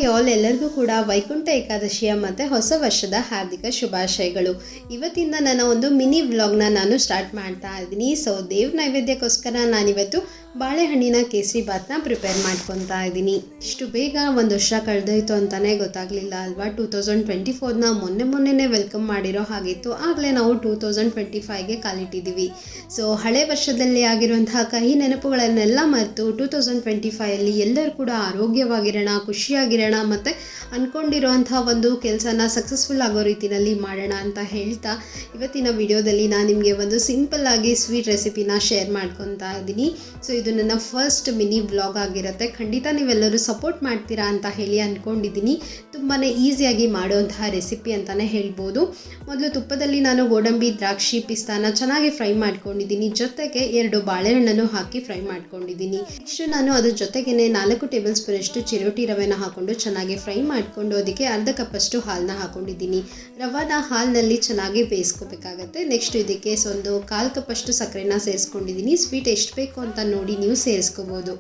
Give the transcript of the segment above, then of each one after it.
Hi all, ಎಲ್ಲರಿಗೂ ಕೂಡ ವೈಕುಂಠ ಏಕಾದಶಿಯ ಮತ್ತು ಹೊಸ ವರ್ಷದ ಹಾರ್ದಿಕ ಶುಭಾಶಯಗಳು. ಇವತ್ತಿಂದ ನನ್ನ ಒಂದು ಮಿನಿ ವ್ಲಾಗ್ನ ನಾನು ಸ್ಟಾರ್ಟ್ ಮಾಡ್ತಾ ಇದ್ದೀನಿ. ದೇವ್ರ ನೈವೇದ್ಯಕ್ಕೋಸ್ಕರ ನಾನಿವತ್ತು ಬಾಳೆಹಣ್ಣಿನ ಕೇಸರಿ ಬಾತ್ನ ಪ್ರಿಪೇರ್ ಮಾಡ್ಕೊತಾ ಇದ್ದೀನಿ. ಇಷ್ಟು ಬೇಗ ಒಂದು ವರ್ಷ ಕಳೆದೋಯ್ತು ಅಂತಲೇ ಗೊತ್ತಾಗಲಿಲ್ಲ ಅಲ್ವಾ. 2024ನ ಮೊನ್ನೆನೇ ವೆಲ್ಕಮ್ ಮಾಡಿರೋ ಹಾಗಿತ್ತು. ಆಗಲೇ ನಾವು 2025ಗೆ ಕಾಲಿಟ್ಟಿದ್ದೀವಿ. ಹಳೆ ವರ್ಷದಲ್ಲಿ ಆಗಿರುವಂತಹ ಕಹಿ ನೆನಪುಗಳನ್ನೆಲ್ಲ ಮರೆತು 2025ಅಲ್ಲಿ ಎಲ್ಲರೂ ಕೂಡ ಆರೋಗ್ಯವಾಗಿರೋಣ, ಖುಷಿಯಾಗಿರೋಣ ಮತ್ತು ಅಂದ್ಕೊಂಡಿರೋಂಥ ಒಂದು ಕೆಲಸನ ಸಕ್ಸಸ್ಫುಲ್ ಆಗೋ ರೀತಿಯಲ್ಲಿ ಮಾಡೋಣ ಅಂತ ಹೇಳ್ತಾ ಇವತ್ತಿನ ವಿಡಿಯೋದಲ್ಲಿ ನಾನು ನಿಮಗೆ ಒಂದು ಸಿಂಪಲ್ ಆಗಿ ಸ್ವೀಟ್ ರೆಸಿಪಿನ ಶೇರ್ ಮಾಡ್ಕೊತಾ ಇದ್ದೀನಿ. ಇದು ನನ್ನ ಫಸ್ಟ್ ಮಿನಿ ವ್ಲಾಗ್ ಆಗಿರುತ್ತೆ. ಖಂಡಿತ ನೀವೆಲ್ಲರೂ ಸಪೋರ್ಟ್ ಮಾಡ್ತೀರಾ ಅಂತ ಹೇಳಿ ಅಂದ್ಕೊಂಡಿದ್ದೀನಿ. ತುಂಬಾ ಈಸಿಯಾಗಿ ಮಾಡುವಂತಹ ರೆಸಿಪಿ ಅಂತಲೇ ಹೇಳ್ಬೋದು. ಮೊದಲು ತುಪ್ಪದಲ್ಲಿ ನಾನು ಗೋಡಂಬಿ, ದ್ರಾಕ್ಷಿ, ಪಿಸ್ತಾನ ಚೆನ್ನಾಗಿ ಫ್ರೈ ಮಾಡ್ಕೊಂಡಿದ್ದೀನಿ. ಜೊತೆಗೆ 2 ಬಾಳೆಹಣ್ಣನ್ನು ಹಾಕಿ ಫ್ರೈ ಮಾಡ್ಕೊಂಡಿದ್ದೀನಿ. ಇಷ್ಟು ನಾನು ಅದ್ರ ಜೊತೆಗೇ 4 ಟೇಬಲ್ ಸ್ಪೂನ್ ಅಷ್ಟು ಚಿರೋಟಿ ರವೆನ ಹಾಕೊಂಡು ಚೆನ್ನಾಗಿ ಫ್ರೈ ಮಾಡಿಕೊಂಡು ಅದಕ್ಕೆ ಅರ್ಧ ಕಪ್ಪಷ್ಟು ಹಾಲನ್ನ ಹಾಕೊಂಡಿದ್ದೀನಿ. ರವಾನ ಹಾಲಿನಲ್ಲಿ ಚೆನ್ನಾಗಿ ಬೇಯಿಸ್ಕೋಬೇಕಾಗತ್ತೆ. ನೆಕ್ಸ್ಟ್ ಇದಕ್ಕೆ ಒಂದು 1/4 ಕಪ್ಪಷ್ಟು ಸಕ್ಕರೆನ ಸೇರಿಸ್ಕೊಂಡಿದ್ದೀನಿ. ಸ್ವೀಟ್ ಎಷ್ಟು ಬೇಕು ಅಂತ ನೋಡಿ ನೀವು ಸೇರಿಸ್ಕೋಬೋದು.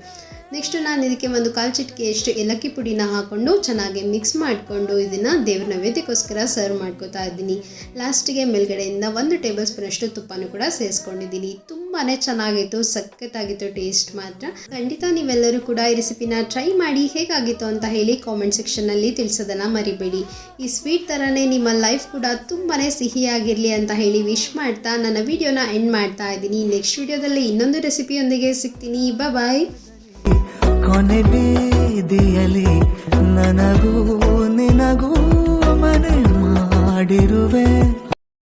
ನೆಕ್ಸ್ಟ್ ನಾನು ಇದಕ್ಕೆ ಒಂದು 1/4 ಚಿಟಿಕೆಯಷ್ಟು ಏಲಕ್ಕಿ ಪುಡಿನ ಹಾಕ್ಕೊಂಡು ಚೆನ್ನಾಗಿ ಮಿಕ್ಸ್ ಮಾಡಿಕೊಂಡು ಇದನ್ನು ದೇವ್ರ ನೈವೇದ್ಯಕ್ಕೋಸ್ಕರ ಸರ್ವ್ ಮಾಡ್ಕೋತಾ ಇದ್ದೀನಿ. ಲಾಸ್ಟಿಗೆ ಮೇಲ್ಗಡೆಯಿಂದ 1 ಟೇಬಲ್ ಸ್ಪೂನ್ ಅಷ್ಟು ತುಪ್ಪನೂ ಕೂಡ ಸೇರಿಸ್ಕೊಂಡಿದ್ದೀನಿ. ತುಂಬಾ ಚೆನ್ನಾಗಿತ್ತು, ಸಖತ್ತಾಗಿತ್ತು ಟೇಸ್ಟ್ ಮಾತ್ರ. ಖಂಡಿತ ನೀವೆಲ್ಲರೂ ಕೂಡ ಈ ರೆಸಿಪಿನ ಟ್ರೈ ಮಾಡಿ ಹೇಗಾಗಿತ್ತು ಅಂತ ಹೇಳಿ ಕಾಮೆಂಟ್ ಸೆಕ್ಷನ್ನಲ್ಲಿ ತಿಳಿಸೋದನ್ನು ಮರಿಬೇಡಿ. ಈ ಸ್ವೀಟ್ ಥರನೇ ನಿಮ್ಮ ಲೈಫ್ ಕೂಡ ತುಂಬಾ ಸಿಹಿಯಾಗಿರಲಿ ಅಂತ ಹೇಳಿ ವಿಶ್ ಮಾಡ್ತಾ ನನ್ನ ವಿಡಿಯೋನ ಎಂಡ್ ಮಾಡ್ತಾ ಇದ್ದೀನಿ. ನೆಕ್ಸ್ಟ್ ವಿಡಿಯೋದಲ್ಲಿ ಇನ್ನೊಂದು ರೆಸಿಪಿಯೊಂದಿಗೆ ಸಿಗ್ತೀನಿ. ಬಾಯ್. ಕೊನೆ ಬೀದಿಯಲ್ಲಿ ನನಗೂ ನಿನಗೂ ಮನೆ ಮಾಡಿರುವೆ.